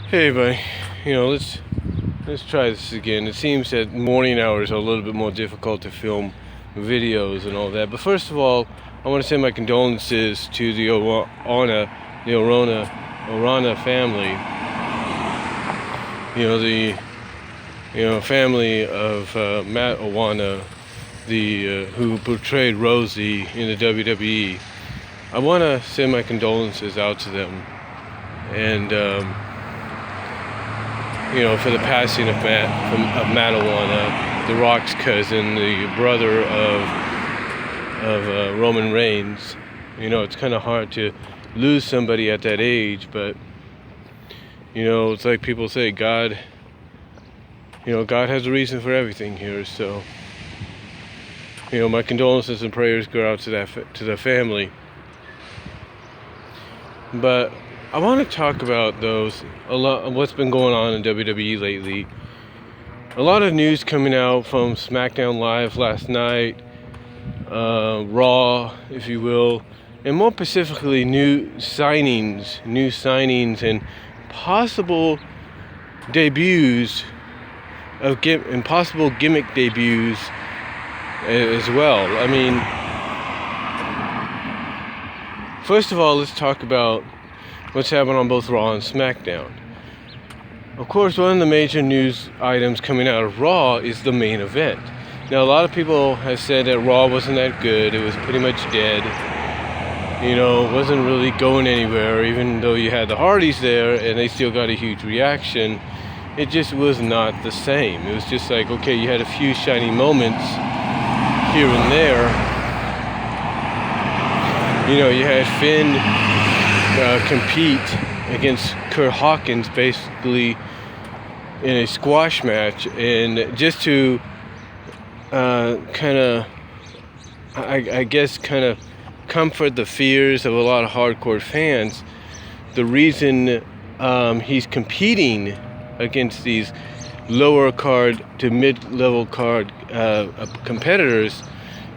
Hey, buddy. Let's try this again. It seems that morning hours are a little bit more difficult to film videos and all that. But first of all, I want to send my condolences to the Orana family. The family of Matt Owana, the who portrayed Rosie in the WWE. I want to send my condolences out to them, and for the passing of Matt Owana, The Rock's cousin, the brother of Roman Reigns. It's kind of hard to lose somebody at that age, but it's like people say, God has a reason for everything here. So, my condolences and prayers go out to the family. But I want to talk about what's been going on in WWE lately. A lot of news coming out from SmackDown Live last night, Raw, if you will, and more specifically, new signings, and possible debuts and possible gimmick debuts as well. I mean, first of all, let's talk about what's happening on both Raw and SmackDown. Of course, one of the major news items coming out of Raw is the main event. Now, a lot of people have said that Raw wasn't that good. It was pretty much dead. It wasn't really going anywhere, even though you had the Hardys there and they still got a huge reaction. It just was not the same. It was just like, okay, you had a few shiny moments here and there. You had Finn compete against Kurt Hawkins basically in a squash match, and just to kind of comfort the fears of a lot of hardcore fans, the reason he's competing against these lower card to mid-level card competitors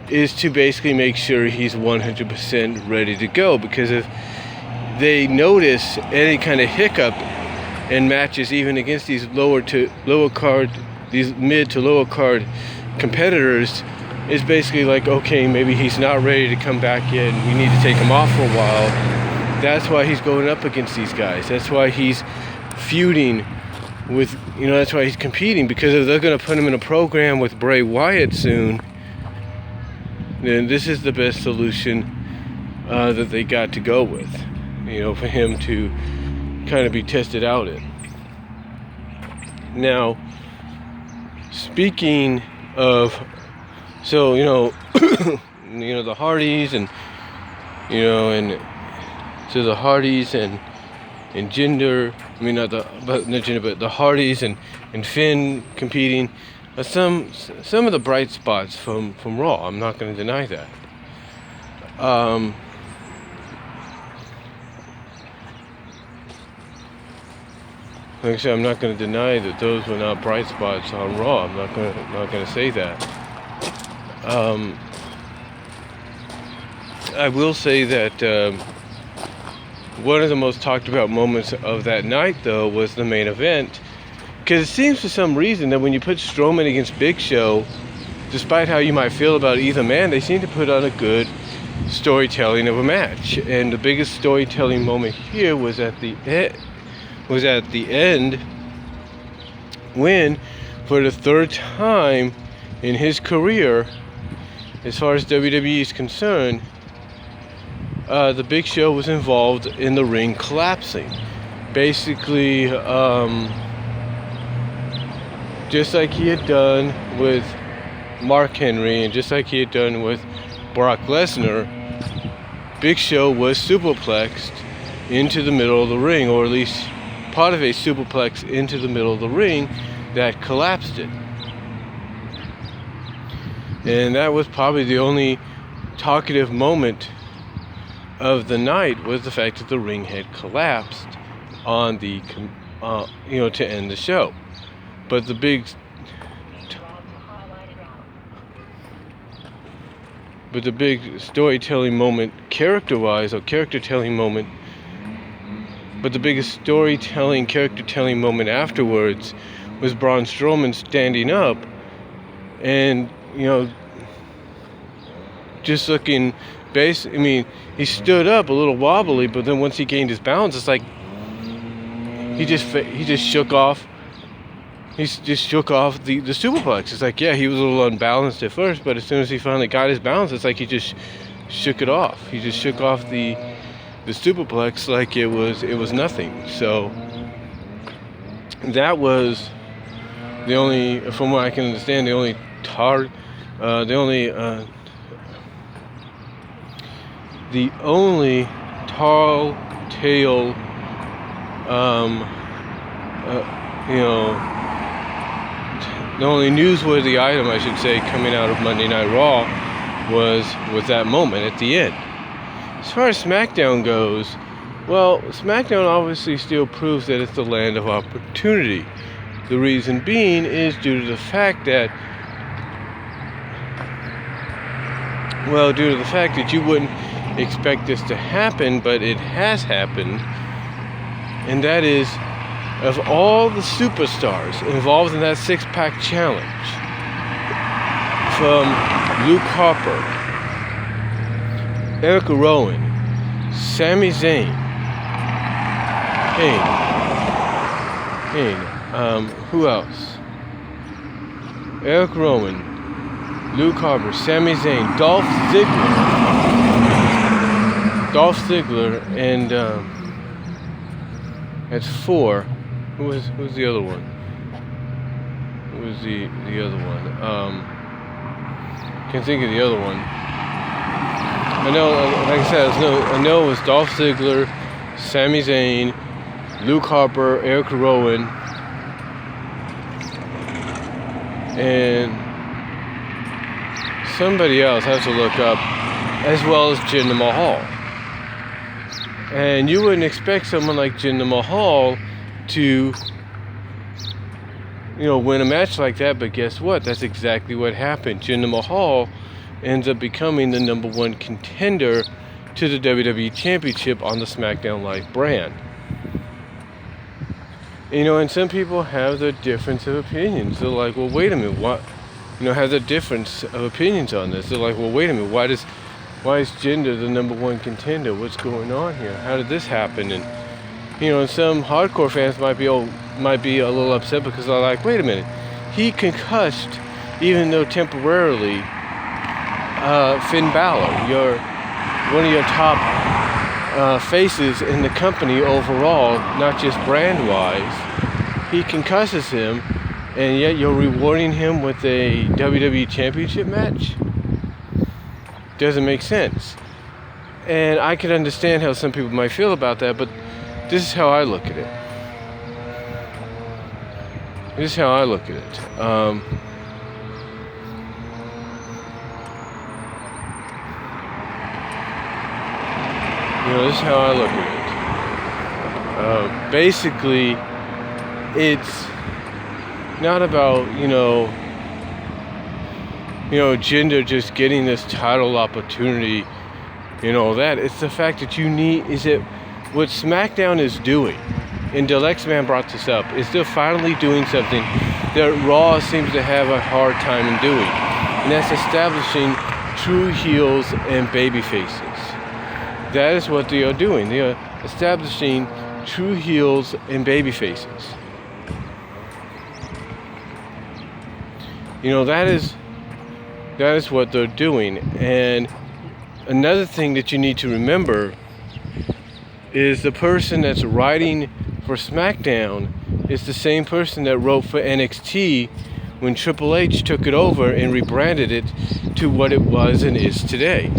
is to basically make sure he's 100% ready to go, because if they notice any kind of hiccup in matches, even against these mid to lower card competitors, it's basically like, okay, maybe he's not ready to come back in. We need to take him off for a while. That's why he's going up against these guys. That's why he's feuding with, that's why he's competing, because if they're going to put him in a program with Bray Wyatt soon, then this is the best solution that they got to go with. For him to kind of be tested out in. Now, speaking of, the Hardys and the Hardys and Jinder. I mean, not Jinder, but the Hardys and Finn competing. Some of the bright spots from Raw. I'm not going to deny that. Like I said, I'm not going to deny that those were not bright spots on Raw. I'm not going to say that. I will say that one of the most talked about moments of that night, though, was the main event, because it seems for some reason that when you put Strowman against Big Show, despite how you might feel about either man, they seem to put on a good storytelling of a match. And the biggest storytelling moment here was at the end, when, for the third time in his career, as far as WWE is concerned, the Big Show was involved in the ring collapsing. Basically, just like he had done with Mark Henry and just like he had done with Brock Lesnar, Big Show was superplexed into the middle of the ring, or at least part of a superplex into the middle of the ring that collapsed it. And that was probably the only talkative moment of the night, was the fact that the ring had collapsed on the to end the show. But the big storytelling moment, character telling moment But the biggest storytelling, character-telling moment afterwards was Braun Strowman standing up and, just looking he stood up a little wobbly, but then once he gained his balance, it's like he just shook off. He just shook off the superplex. It's like, yeah, he was a little unbalanced at first, but as soon as he finally got his balance, it's like he just shook it off. He just shook off the superplex like it was nothing. So that was the only, from what I can understand, the only tall tale, the only newsworthy item, I should say, coming out of Monday Night Raw was that moment at the end. As far as SmackDown goes, well, SmackDown obviously still proves that it's the land of opportunity. The reason being is due to the fact that you wouldn't expect this to happen, but it has happened. And that is, of all the superstars involved in that six-pack challenge, from Luke Harper, Eric Rowan, Sami Zayn, who else? Eric Rowan, Luke Harper, Sami Zayn, Dolph Ziggler, and that's 4. Who's the other one? Who was the other one? Can't think of the other one. I know, like I said, I know it was Dolph Ziggler, Sami Zayn, Luke Harper, Eric Rowan, and somebody else. I have to look up, as well as Jinder Mahal. And you wouldn't expect someone like Jinder Mahal to, win a match like that, but guess what? That's exactly what happened. Jinder Mahal ends up becoming the number 1 contender to the WWE Championship on the SmackDown Live brand. And some people have their difference of opinions. They're like, well, wait a minute, what? Have their difference of opinions on this. They're like, well, wait a minute, why is Jinder the number 1 contender? What's going on here? How did this happen? And some hardcore fans might be a little upset because they're like, wait a minute, he concussed, even though temporarily, Finn Balor, one of your top faces in the company overall, not just brand-wise. He concusses him, and yet you're rewarding him with a WWE Championship match? Doesn't make sense. And I can understand how some people might feel about that, but this is how I look at it. This is how I look at it. This is how I look at it. Basically, it's not about, Jinder just getting this title opportunity, that. It's the fact that what SmackDown is doing, and Delexman brought this up, is they're finally doing something that Raw seems to have a hard time in doing, and that's establishing true heels and baby faces. That is what they are doing. They are establishing true heels and baby faces. That is what they're doing. And another thing that you need to remember is the person that's writing for SmackDown is the same person that wrote for NXT when Triple H took it over and rebranded it to what it was and is today.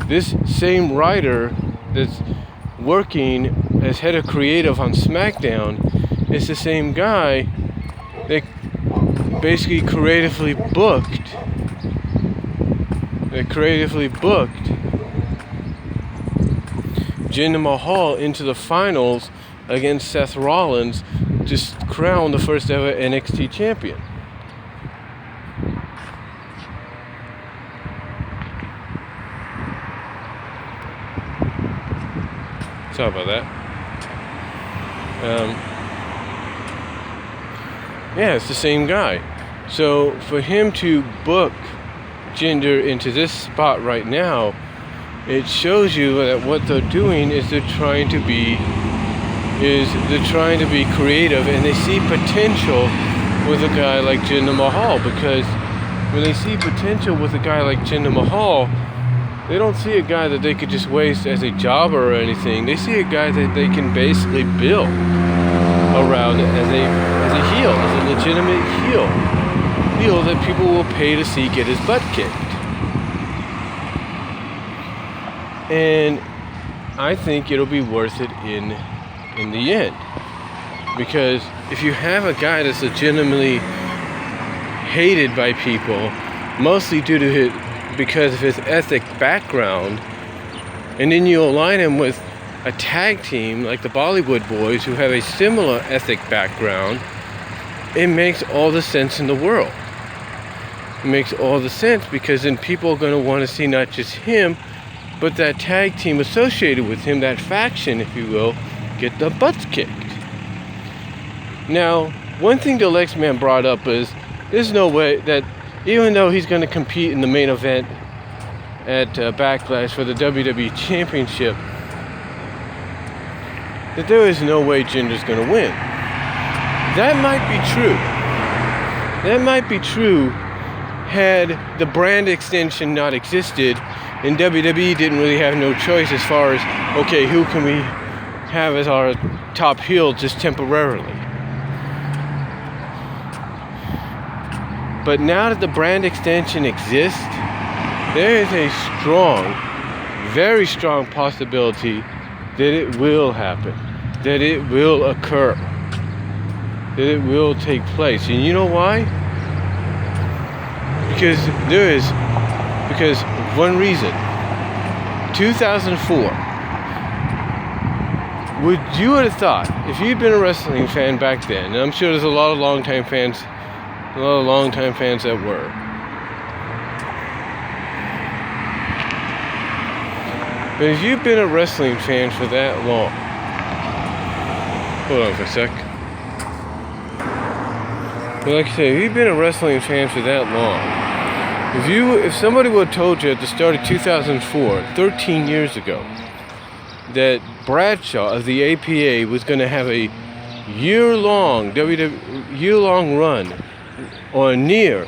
This same writer that's working as head of creative on SmackDown is the same guy that basically creatively booked Jinder Mahal into the finals against Seth Rollins to crown the first ever NXT champion. Sorry about that. Yeah, it's the same guy. So for him to book Jinder into this spot right now, it shows you that what they're doing is they're trying to be creative, and they see potential with a guy like Jinder Mahal, because when they see potential with a guy like Jinder Mahal, they don't see a guy that they could just waste as a jobber or anything. They see a guy that they can basically build around as a heel, as a legitimate heel that people will pay to see get his butt kicked. And I think it'll be worth it in the end, because if you have a guy that's legitimately hated by people, mostly because of his ethnic background, and then you align him with a tag team like the Bollywood Boys who have a similar ethnic background, it makes all the sense in the world. It makes all the sense, because then people are going to want to see not just him, but that tag team associated with him, that faction, if you will, get the butts kicked. Now, one thing the Lex Man brought up is there's no way that, even though he's going to compete in the main event at Backlash for the WWE Championship, that there is no way Jinder's going to win. That might be true. That might be true had the brand extension not existed, and WWE didn't really have no choice as far as, okay, who can we have as our top heel just temporarily. But now that the brand extension exists, there is a strong, very strong possibility that it will happen, that it will occur, that it will take place. And you know why? Because one reason. 2004. Would you have thought, if you'd been a wrestling fan back then, and I'm sure there's a lot of longtime fans that were, but if you've been a wrestling fan for that long, hold on for a sec. But like I say, if you've been a wrestling fan for that long, if somebody would have told you at the start of 2004, 13 years ago, that Bradshaw of the APA was going to have a year-long run, or a near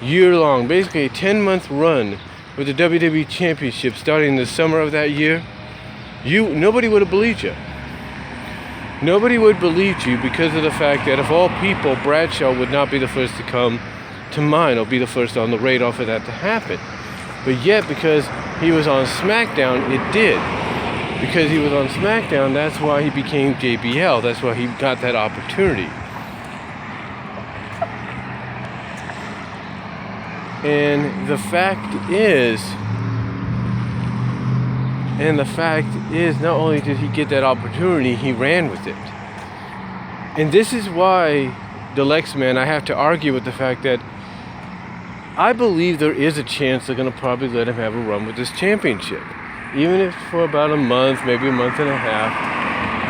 year-long, basically a 10-month run with the WWE Championship starting in the summer of that year, nobody would have believed you. Nobody would believe you, because of the fact that of all people, Bradshaw would not be the first to come to mind or be the first on the radar for that to happen. But yet, because he was on SmackDown, it did. Because he was on SmackDown, that's why he became JBL. That's why he got that opportunity. And the fact is, not only did he get that opportunity, he ran with it. And this is why the Lex Man, I have to argue with the fact that I believe there is a chance they're going to probably let him have a run with this championship. Even if for about a month, maybe a month and a half.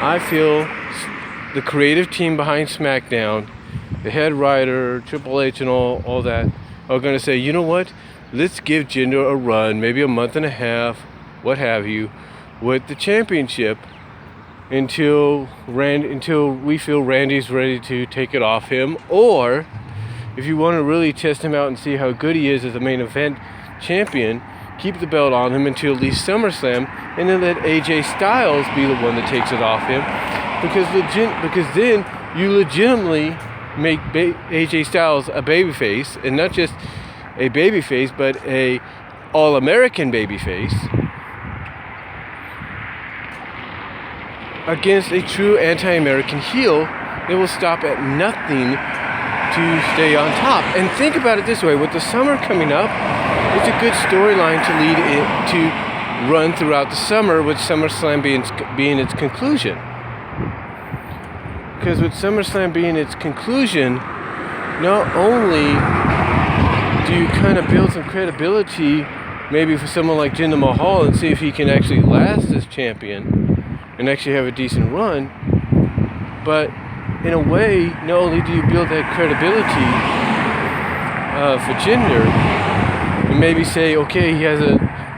I feel the creative team behind SmackDown, the head writer, Triple H and all that, are going to say, you know what? Let's give Jinder a run, maybe a month and a half, what have you, with the championship until we feel Randy's ready to take it off him. Or if you want to really test him out and see how good he is as a main event champion, keep the belt on him until at least SummerSlam, and then let AJ Styles be the one that takes it off him, because then you legitimately make AJ Styles a babyface, and not just a babyface, but a all-American babyface against a true anti-American heel that will stop at nothing to stay on top. And think about it this way, with the summer coming up, it's a good storyline to lead it to run throughout the summer, with SummerSlam being its conclusion. Because with SummerSlam being its conclusion, not only do you kind of build some credibility maybe for someone like Jinder Mahal and see if he can actually last as champion, and actually have a decent run. But in a way, not only do you build that credibility for Jinder, and maybe say, okay,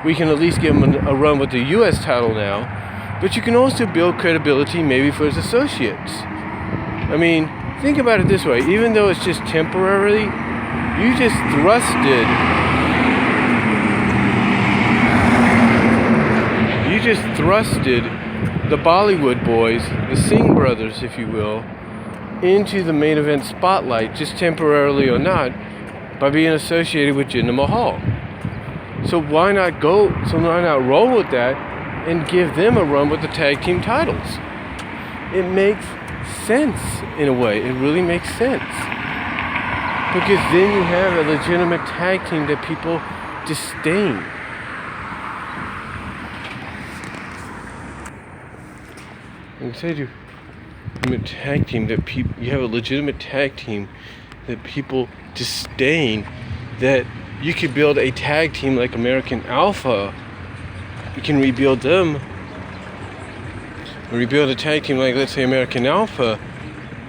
we can at least give him a run with the U.S. title now, but you can also build credibility maybe for his associates. I mean, think about it this way. Even though it's just temporarily, you just thrusted the Bollywood boys, the Singh brothers, if you will, into the main event spotlight, just temporarily or not, by being associated with Jinder Mahal. So why not roll with that and give them a run with the tag team titles? It makes sense in a way. It really makes sense. Because then you have a legitimate tag team that people disdain. You have a legitimate tag team that people disdain, that you could build a tag team like American Alpha. You can rebuild them. Rebuild a tag team like, let's say, American Alpha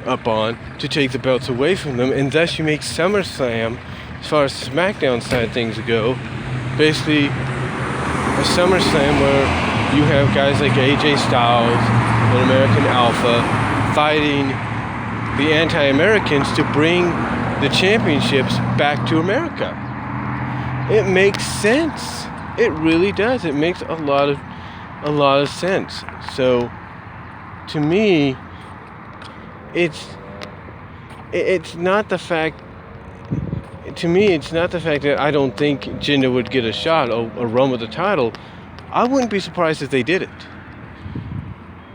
up on to take the belts away from them, and thus you make SummerSlam, as far as the SmackDown side of things go, basically a SummerSlam where you have guys like AJ Styles and American Alpha fighting the anti-Americans to bring the championships back to America. It makes sense. It really does. It makes a lot of sense. So to me, it's not the fact. To me, it's not the fact that I don't think Jinder would get a shot or run with the title. I wouldn't be surprised if they did it.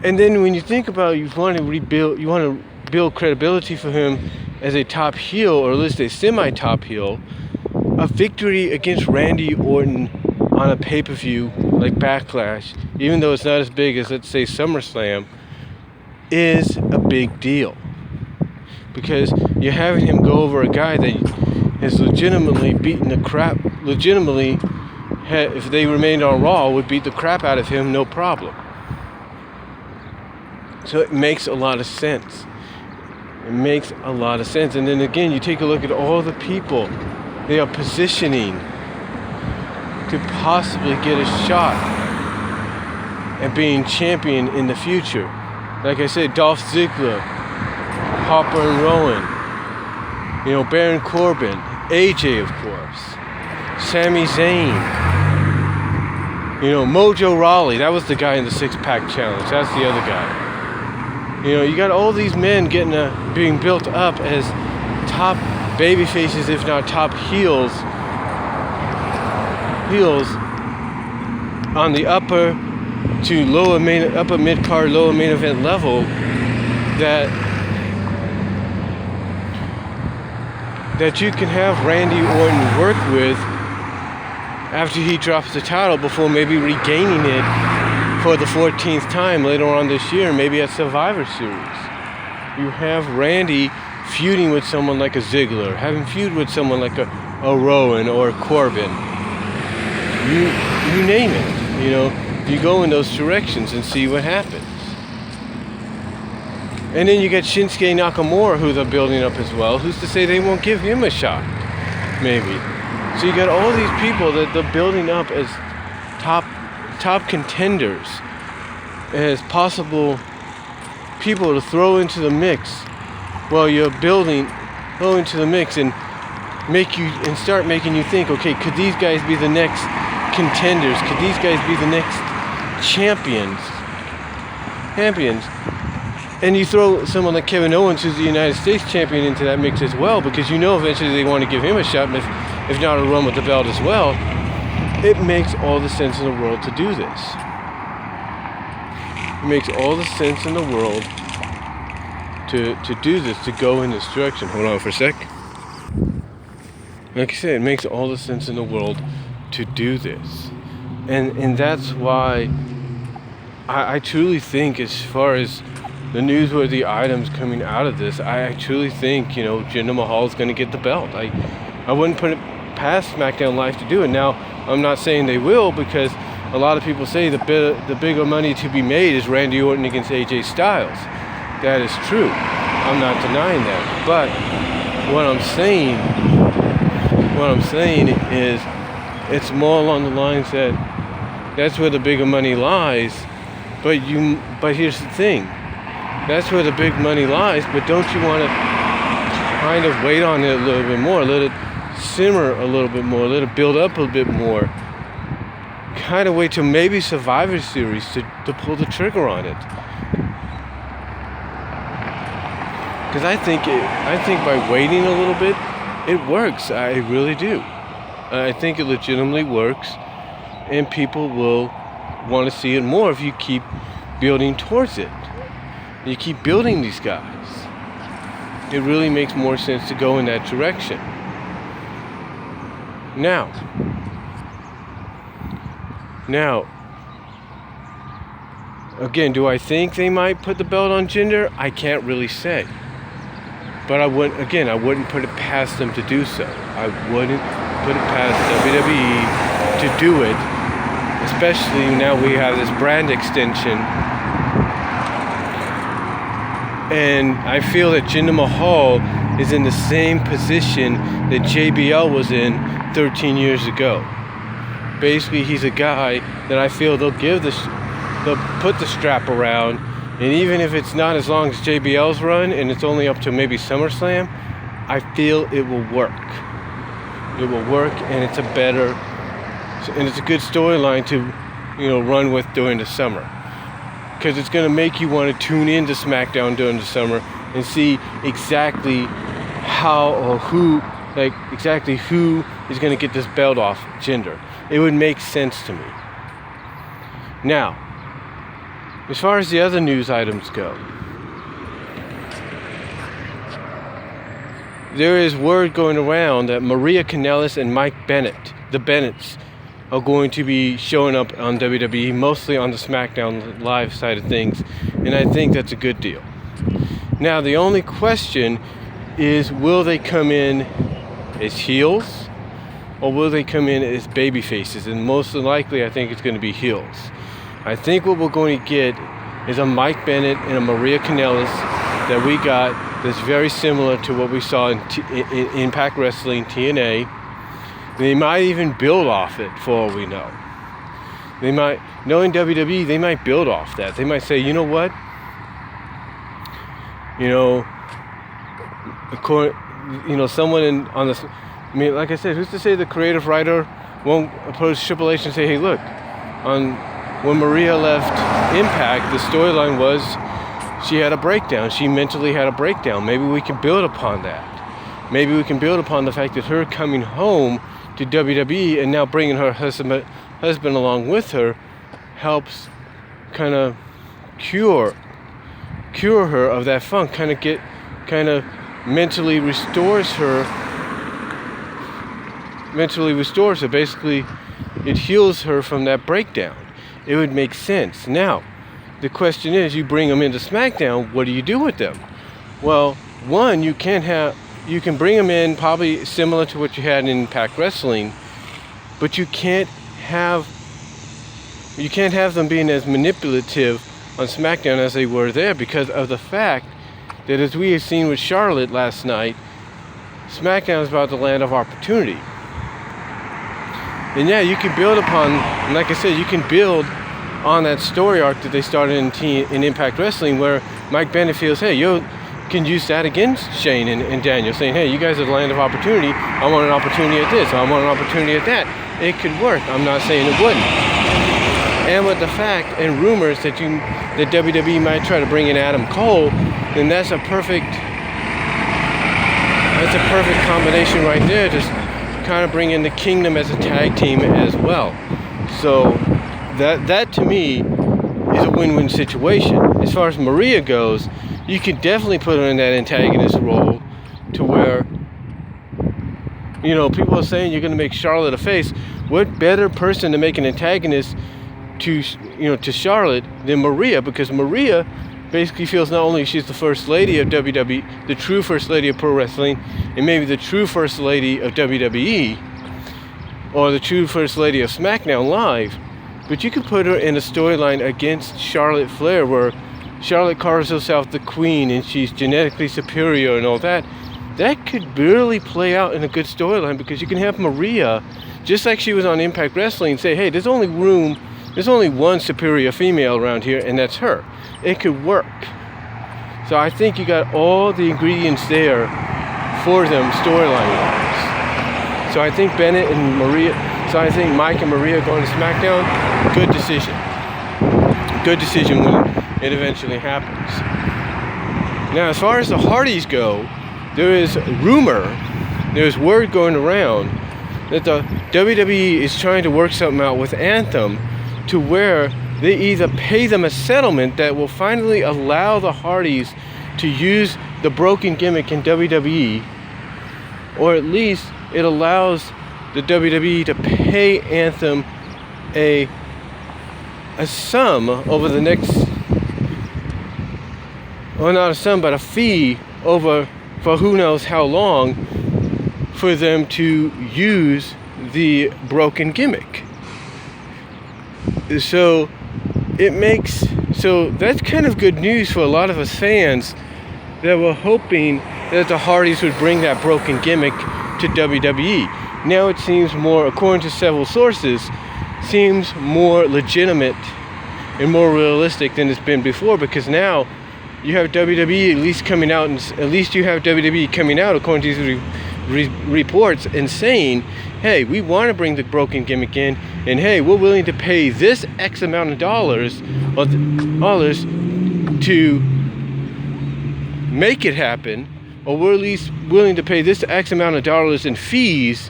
And then when you think about it, you want to build credibility for him as a top heel, or at least a semi-top heel. A victory against Randy Orton on a pay-per-view like Backlash, even though it's not as big as, let's say, SummerSlam, is a big deal. Because you're having him go over a guy that has legitimately beaten the crap, if they remained on Raw, would beat the crap out of him, no problem. So it makes a lot of sense. It makes a lot of sense. And then again, you take a look at all the people they are positioning to possibly get a shot at being champion in the future. Like I said, Dolph Ziggler, Harper and Rowan, Baron Corbin, AJ, of course, Sami Zayn, Mojo Rawley. That was the guy in the six-pack challenge. That's the other guy. You got all these men being built up as top baby faces, if not top heels on the upper mid-card, lower main event level, that you can have Randy Orton work with after he drops the title, before maybe regaining it for the 14th time later on this year, maybe at Survivor Series. You have Randy feuding with someone like a Ziggler, having feud with someone like a Rowan or a Corbin. You name it. You go in those directions and see what happens. And then you got Shinsuke Nakamura, who they're building up as well. Who's to say they won't give him a shot? Maybe. So you got all these people that they're building up as top contenders, as possible people to throw into the mix while you're throw into the mix and start making you think, okay, could these guys be the next contenders? Could these guys be the next champions? And you throw someone like Kevin Owens, who's the United States champion, into that mix as well, because eventually they want to give him a shot, if not a run with the belt as well. It makes all the sense in the world to do this. It makes all the sense in the world to do this, to go in this direction. Hold on for a sec. Like I said, it makes all the sense in the world to do this. And that's why I truly think, as far as the newsworthy items coming out of this, I truly think, Jinder Mahal is going to get the belt. I wouldn't put it past SmackDown Live to do it. Now, I'm not saying they will, because a lot of people say the bigger money to be made is Randy Orton against AJ Styles. That is true. I'm not denying that. But what I'm saying is it's more along the lines that that's where the bigger money lies. But here's the thing. That's where the big money lies, but don't you want to kind of wait on it a little bit more, let it simmer a little bit more, let it build up a bit more, kind of wait till maybe Survivor Series to pull the trigger on it. Because I think by waiting a little bit, it works. I really do. I think it legitimately works, and people will want to see it more if you keep building towards it. You keep building these guys. It really makes more sense to go in that direction. Now, again, do I think they might put the belt on Jinder? I can't really say. But I wouldn't put it past them to do so. I wouldn't put it past WWE to do it, especially now we have this brand extension. And I feel that Jinder Mahal is in the same position that JBL was in 13 years ago. Basically, he's a guy that I feel they'll put the strap around, and even if it's not as long as JBL's run and it's only up to maybe SummerSlam, I feel it will work. It will work, and it's a good storyline to, run with during the summer. Because it's going to make you want to tune into SmackDown during the summer and see exactly how or who is going to get this belt off Jinder. It would make sense to me. Now, as far as the other news items go, there is word going around that Maria Kanellis and Mike Bennett, the Bennetts, are going to be showing up on WWE, mostly on the SmackDown Live side of things, and I think that's a good deal. Now, the only question is, will they come in as heels, or will they come in as baby faces? And most likely, I think it's going to be heels. I think what we're going to get is a Mike Bennett and a Maria Kanellis that we got that's very similar to what we saw in Impact Wrestling, TNA. They might even build off it, for all we know. They might, knowing WWE, they might build off that. They might say, you know what? Someone on this. I mean, like I said, who's to say the creative writer won't approach Triple H and say, hey, look, when Maria left Impact, the storyline was she had a breakdown. She mentally had a breakdown. Maybe we can build upon that. Maybe we can build upon the fact that her coming home to WWE and now bringing her husband along with her helps kind of cure her of that funk, kind of mentally restores her. Basically, it heals her from that breakdown. It would make sense. Now, the question is, you bring them into SmackDown, what do you do with them? Well, one, you can bring them in probably similar to what you had in Impact Wrestling, but you can't have them being as manipulative on SmackDown as they were there, because of the fact that, as we have seen with Charlotte last night, SmackDown is about the land of opportunity. And yeah, you can build upon, and like I said, you can build on that story arc that they started in Impact Wrestling, where Mike Bennett feels, hey, you can use that against Shane and Daniel, saying, hey, you guys are the land of opportunity. I want an opportunity at this. I want an opportunity at that. It could work. I'm not saying it wouldn't. And with the fact and rumors that WWE might try to bring in Adam Cole, then that's a perfect combination right there. Just kind of bring in the Kingdom as a tag team as well. So that to me is a win-win situation. As far as Maria goes, you could definitely put her in that antagonist role, to where, people are saying you're going to make Charlotte a face. What better person to make an antagonist to Charlotte than Maria? Because Maria basically feels not only she's the first lady of WWE, the true first lady of pro wrestling, and maybe the true first lady of WWE, or the true first lady of SmackDown Live, But you could put her in a storyline against Charlotte Flair, where Charlotte calls herself the queen and she's genetically superior and all that. That could barely play out in a good storyline, because you can have Maria, just like she was on Impact Wrestling, say, hey, there's only one superior female around here, and that's her. It could work. So I think you got all the ingredients there for them storyline-wise. So I think I think Mike and Maria going to SmackDown, good decision. Good decision when it eventually happens. Now, as far as the Hardys go, there's word going around that the WWE is trying to work something out with Anthem, to where they either pay them a settlement that will finally allow the Hardys to use the broken gimmick in WWE, or at least it allows the WWE to pay Anthem a sum over the next, well, not a sum, but a fee for who knows how long, for them to use the broken gimmick. So that's kind of good news for a lot of us fans that were hoping that the Hardys would bring that broken gimmick to WWE. Now it seems more, according to several sources, seems more legitimate and more realistic than it's been before, because now you have WWE coming out, according to these reports, and saying, hey, we want to bring the broken gimmick in, and hey, we're willing to pay this X amount of dollars to make it happen, or we're at least willing to pay this X amount of dollars in fees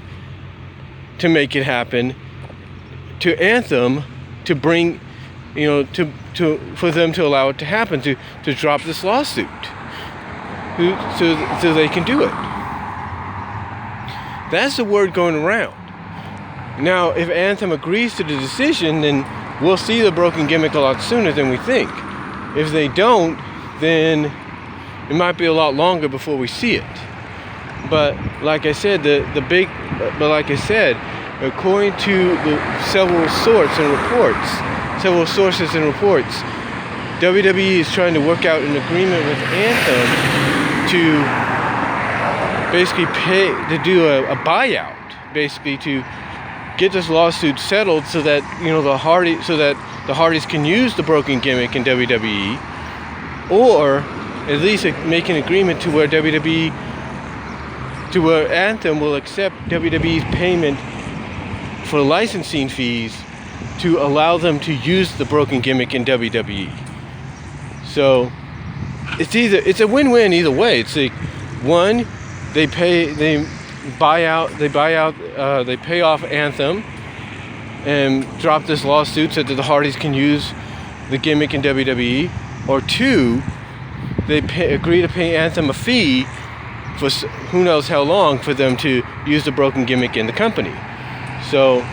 to make it happen, to Anthem, to bring, for them to allow it to happen, to drop this lawsuit, so they can do it. That's the word going around. Now, if Anthem agrees to the decision, then we'll see the broken gimmick a lot sooner than we think. If they don't, then it might be a lot longer before we see it. But like I said, according to several sources and reports, WWE is trying to work out an agreement with Anthem to basically do a buyout, basically to get this lawsuit settled, so that the Hardys can use the broken gimmick in WWE, or at least make an agreement to where Anthem will accept WWE's payment for licensing fees to allow them to use the broken gimmick in WWE. So it's a win-win either way. It's like, one, they pay off Anthem and drop this lawsuit so that the Hardys can use the gimmick in WWE, or two, they agree to pay Anthem a fee for who knows how long for them to use the broken gimmick in the company. So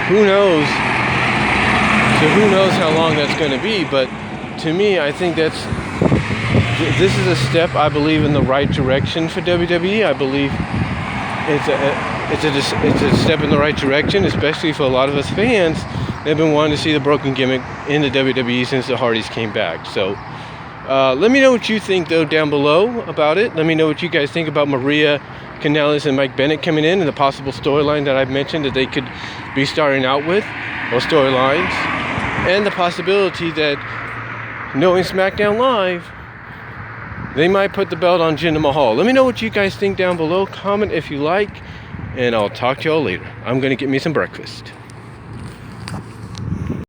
who knows how long that's going to be, but to me, I think this is a step, I believe, in the right direction for WWE. I believe it's a step in the right direction, especially for a lot of us fans that have been wanting to see the broken gimmick in the WWE since the Hardys came back. So let me know what you think, though, down below about it. Let me know what you guys think about Maria Kanellis and Mike Bennett coming in, and the possible storyline that I've mentioned that they could be starting out with, or storylines, and the possibility that, knowing SmackDown Live, they might put the belt on Jinder Mahal. Let me know what you guys think down below. Comment if you like, and I'll talk to y'all later. I'm going to get me some breakfast.